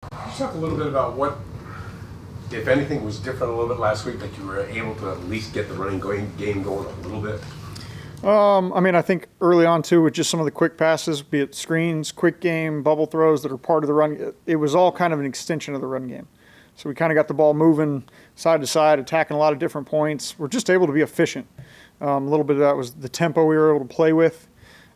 Can you talk a little bit about what, if anything, was different a little bit last week, that you were able to at least get the game going a little bit? I think early on too, with just some of the quick passes, be it screens, quick game, bubble throws that are part of the run, it was all kind of an extension of the run game. So we kind of got the ball moving side to side, attacking a lot of different points. We're just able to be efficient. A little bit of that was the tempo we were able to play with.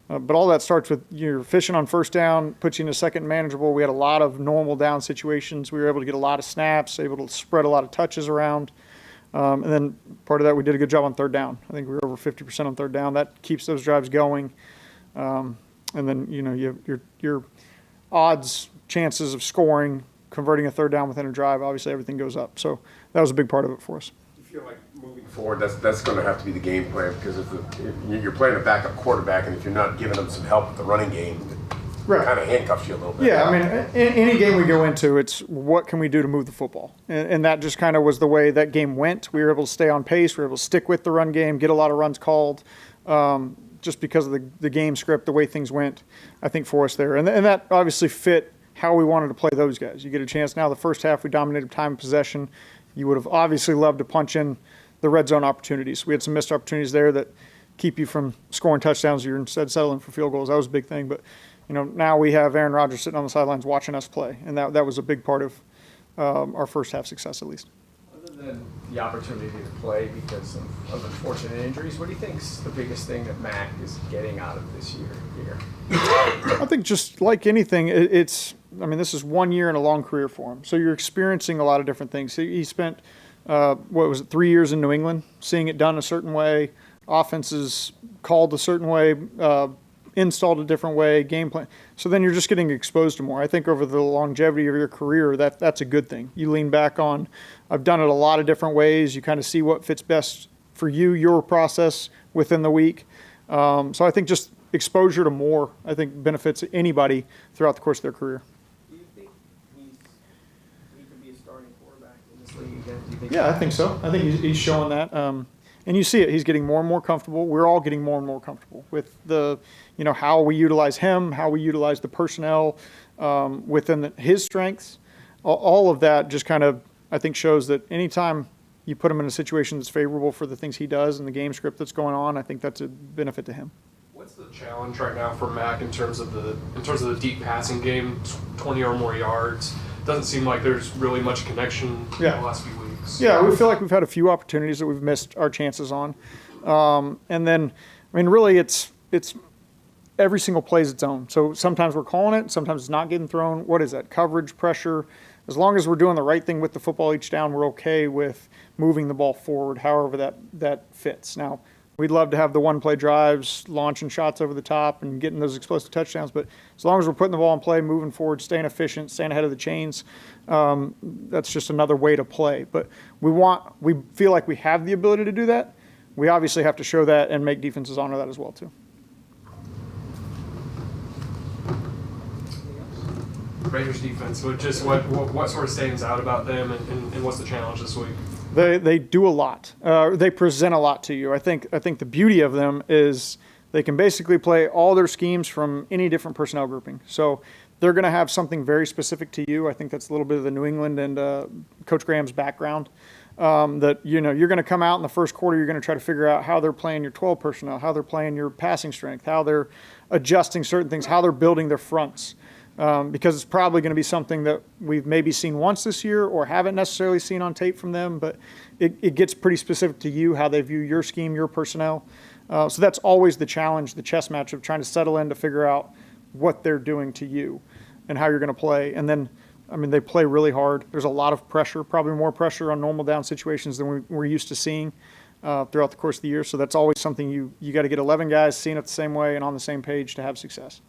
But all that starts with you're efficient on first down, puts you in a second manageable. We had a lot of normal down situations. We were able to get a lot of snaps, able to spread a lot of touches around. And then part of that, we did a good job on third down. I think we were over 50% on third down. That keeps those drives going. And then, your odds, chances of scoring, converting a third down within a drive, obviously everything goes up. So that was a big part of it for us. You feel like moving forward, that's going to have to be the game plan, because if you're playing a backup quarterback, and if you're not giving them some help with the running game, it kind of handcuffs you a little bit. Yeah, any game we go into, it's what can we do to move the football? And that just kind of was the way that game went. We were able to stay on pace. We were able to stick with the run game, get a lot of runs called, just because of the game script, the way things went, I think, for us there. And that obviously fit how we wanted to play those guys. You get a chance now. The first half, we dominated time of possession. You would have obviously loved to punch in the red zone opportunities. We had some missed opportunities there that keep you from scoring touchdowns. You're instead settling for field goals. That was a big thing. But now we have Aaron Rodgers sitting on the sidelines watching us play, and that was a big part of our first half success, at least. Other than the opportunity to play because of unfortunate injuries, what do you think's the biggest thing that Mac is getting out of this year here? I think just like anything, this is 1 year and a long career for him. So you're experiencing a lot of different things. He spent, 3 years in New England, seeing it done a certain way, offenses called a certain way, installed a different way, game plan. So then you're just getting exposed to more. I think over the longevity of your career, that's a good thing. You lean back on, I've done it a lot of different ways. You kind of see what fits best for you, your process within the week. So I think just exposure to more, I think, benefits anybody throughout the course of their career. Do you think he could be a starting quarterback in this league again? Do you think Yeah, I think so. I think he's showing that. And you see it. He's getting more and more comfortable. We're all getting more and more comfortable with how we utilize him, how we utilize the personnel within his strengths. All of that just kind of, I think, shows that anytime you put him in a situation that's favorable for the things he does and the game script that's going on, I think that's a benefit to him. What's the challenge right now for Mac in terms of the deep passing game, 20 or more yards? Doesn't seem like there's really much connection in the last few weeks. Yeah, we feel like we've had a few opportunities that we've missed our chances on. And then, really it's every single play is its own. So sometimes we're calling it, sometimes it's not getting thrown. What is that? Coverage, pressure. As long as we're doing the right thing with the football each down, we're okay with moving the ball forward, however that fits. Now, we'd love to have the one-play drives, launching shots over the top and getting those explosive touchdowns. But as long as we're putting the ball in play, moving forward, staying efficient, staying ahead of the chains, that's just another way to play. But we feel like we have the ability to do that. We obviously have to show that and make defenses honor that as well, too. Raiders defense, what sort of stands out about them, and what's the challenge this week? They do a lot. They present a lot to you. I think the beauty of them is they can basically play all their schemes from any different personnel grouping. So they're going to have something very specific to you. I think that's a little bit of the New England and Coach Graham's background. That you're going to come out in the first quarter, you're going to try to figure out how they're playing your 12 personnel, how they're playing your passing strength, how they're adjusting certain things, how they're building their fronts. Because it's probably going to be something that we've maybe seen once this year or haven't necessarily seen on tape from them, but it gets pretty specific to you, how they view your scheme, your personnel. So that's always the challenge, the chess match of trying to settle in to figure out what they're doing to you and how you're going to play. And then, they play really hard. There's a lot of pressure, probably more pressure on normal down situations than we're used to seeing throughout the course of the year. So that's always something you got to get 11 guys seeing it the same way and on the same page to have success.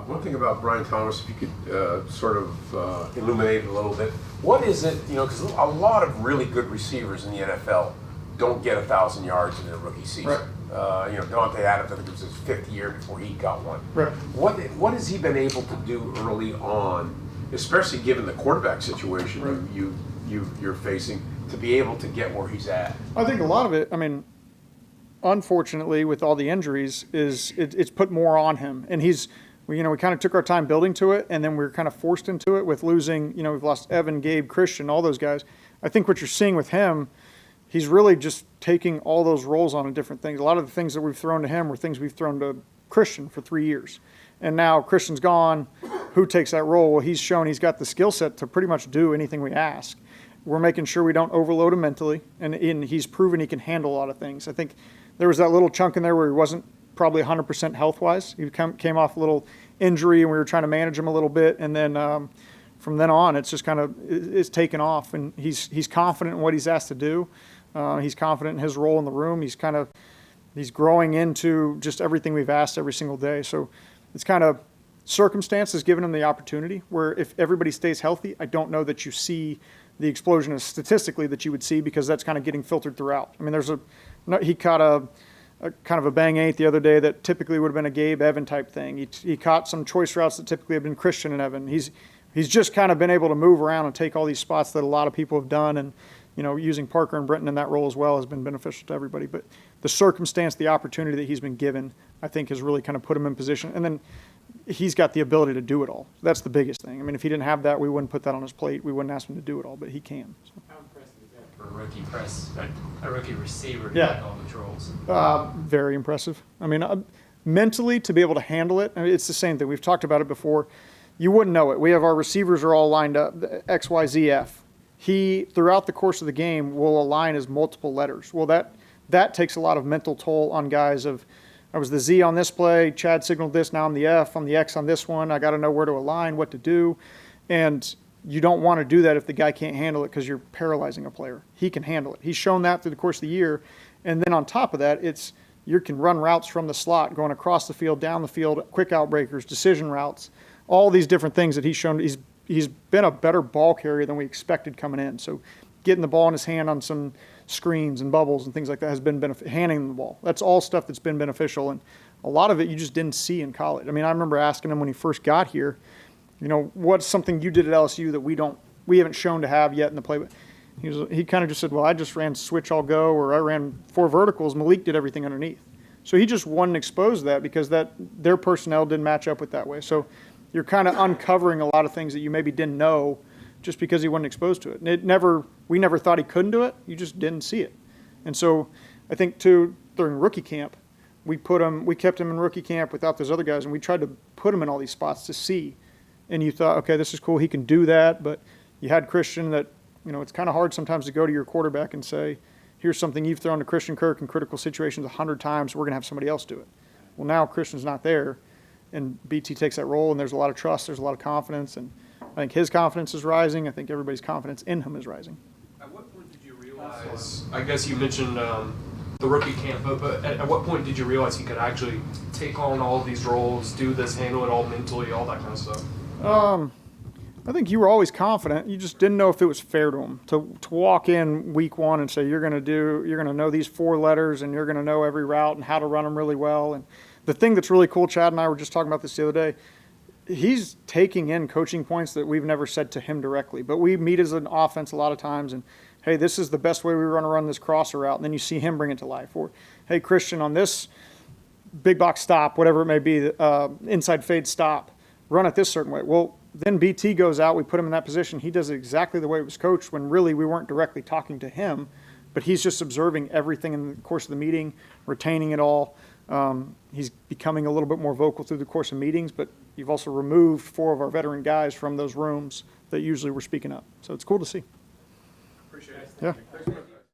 One thing about Brian Thomas, if you could sort of illuminate it a little bit, what is it, because a lot of really good receivers in the NFL don't get 1,000 yards in their rookie season. Right. Dante Adams, I think it was his 5th year before he got one. Right. What has he been able to do early on, especially given the quarterback situation you're facing, to be able to get where he's at? I think a lot of it, unfortunately, with all the injuries, is it's put more on him, and he's we kind of took our time building to it, and then we were kind of forced into it with losing, we've lost Evan, Gabe, Christian, all those guys. I think what you're seeing with him, he's really just taking all those roles on different things. A lot of the things that we've thrown to him were things we've thrown to Christian for 3 years. And now Christian's gone. Who takes that role? Well, he's shown he's got the skill set to pretty much do anything we ask. We're making sure we don't overload him mentally, and he's proven he can handle a lot of things. I think there was that little chunk in there where he wasn't probably 100% health-wise. He came off a little injury, and we were trying to manage him a little bit. And then from then on, it's just kind of it's taken off, and he's confident in what he's asked to do. He's confident in his role in the room. He's growing into just everything we've asked every single day. So it's kind of circumstances giving him the opportunity where if everybody stays healthy, I don't know that you see the explosion as statistically that you would see, because that's kind of getting filtered throughout. I mean, he caught a kind of a bang eight the other day that typically would have been a Gabe Evan type thing. He caught some choice routes that typically have been Christian and Evan. He's just kind of been able to move around and take all these spots that a lot of people have done, and using Parker and Brenton in that role as well has been beneficial to everybody. But the circumstance, the opportunity that he's been given, I think has really kind of put him in position. And then he's got the ability to do it all. That's the biggest thing. I mean, if he didn't have that, we wouldn't put that on his plate. We wouldn't ask him to do it all, but he can. So. How impressive is that for a rookie receiver to Yeah. take all those roles? Very impressive. I mean, mentally to be able to handle it, I mean, it's the same thing. We've talked about it before. You wouldn't know it. We have our receivers are all lined up, X, Y, Z, F. He, throughout the course of the game, will align as multiple letters. Well, that takes a lot of mental toll on guys of, I was the Z on this play, Chad signaled this, now I'm the F, I'm the X on this one, I got to know where to align, what to do. And you don't want to do that if the guy can't handle it, because you're paralyzing a player. He can handle it. He's shown that through the course of the year. And then on top of that, you can run routes from the slot, going across the field, down the field, quick outbreakers, decision routes, all these different things that he's shown. He's been a better ball carrier than we expected coming in. So getting the ball in his hand on some screens and bubbles and things like that has been beneficial. Handing him the ball, that's all stuff that's been beneficial. And a lot of it you just didn't see in college. I mean, I remember asking him when he first got here, what's something you did at LSU that we haven't shown to have yet in the play? He kind of just said, well, I just ran switch all go, or I ran 4 verticals. Malik did everything underneath. So he just wasn't exposed to that because their personnel didn't match up with that way. So you're kind of uncovering a lot of things that you maybe didn't know just because he wasn't exposed to it. And we never thought he couldn't do it. You just didn't see it. And so I think too, during rookie camp, we kept him in rookie camp without those other guys, and we tried to put him in all these spots to see. And you thought, okay, this is cool, he can do that. But you had Christian that, it's kind of hard sometimes to go to your quarterback and say, here's something you've thrown to Christian Kirk in critical situations 100 times, we're going to have somebody else do it. Well, now Christian's not there, and BT takes that role, and there's a lot of trust, there's a lot of confidence, and I think his confidence is rising. I think everybody's confidence in him is rising. At what point did you realize, I guess you mentioned the rookie camp, but at what point did you realize he could actually take on all of these roles, do this, handle it all mentally, all that kind of stuff? I think you were always confident. You just didn't know if it was fair to him to walk in week one and say, you're going to know these 4 letters, and you're going to know every route and how to run them really well. And the thing that's really cool, Chad and I were just talking about this the other day, he's taking in coaching points that we've never said to him directly. But we meet as an offense a lot of times, and, hey, this is the best way we want to run this crosser route. And then you see him bring it to life. Or, hey, Christian, on this big box stop, whatever it may be, inside fade stop, run it this certain way. Well, then BT goes out, we put him in that position. He does it exactly the way it was coached, when really we weren't directly talking to him, but he's just observing everything in the course of the meeting, retaining it all. He's becoming a little bit more vocal through the course of meetings, but you've also removed 4 of our veteran guys from those rooms that usually were speaking up. So it's cool to see. Appreciate it. Yeah.